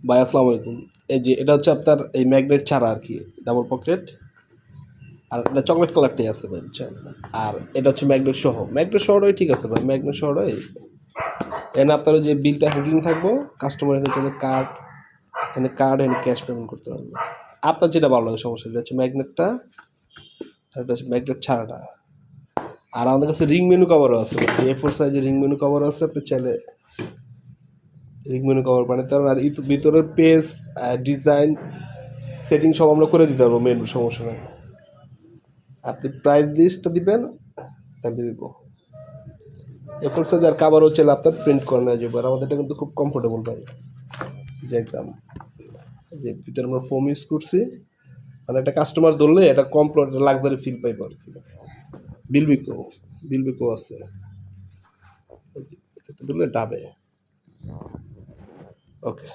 ভাই আসসালামু আলাইকুম। এই যে এটা হচ্ছে আপনার এই ম্যাগনেট ছাড়া আর কি, ডাবল পকেট। আর এটা চকলেট কালারটাই আছে ভাই, বুঝছেন? আর এটা হচ্ছে ম্যাগনেট সহ, ম্যাগনেট সহটাই ঠিক আছে ভাই, ম্যাগনেট সহটাই। এখানে আপনার ওই যে বিলটা হ্যাঙ্গিং থাকবো, কাস্টমার এখানে চলে কার্ড, এখানে কার্ড এখানে ক্যাশ পেমেন্ট করতে পারবে। আপনার যেটা ভালো লাগে সমস্যা, এটা হচ্ছে ম্যাগনেটটা, আর এটা হচ্ছে ম্যাগনেট ছাড়াটা। আর আমাদের কাছে রিং মেনু কভারও আছে, A4 সাইজের রিং মেনু কভারও আছে, আপনি চাইলে রিং মেনু কভার বানাতে পারেন। আর ভিতরের পেজ, ডিজাইন, সেটিং সব আমরা করে দিতে পারবো, মেনু সমস্যা নেই। আপনি প্রাইস লিস্টটা দিবেন, তাহলে দিব। A4 সাইজের কাভারও চাইলে আপনার প্রিন্ট করে নেওয়া যাবে। আর আমাদেরটা কিন্তু খুব কমফোর্টেবল ভাই, যে একদম যে ভিতরে আমরা ফোম ইউজ করছি, মানে একটা কাস্টমার ধরলে এটা কমফোর্ট লাক্সারি ফিল পাইব আর কি। বিলবিকো, বিলবিকো আছে, এটা ধরলে ডাবে। ওকে।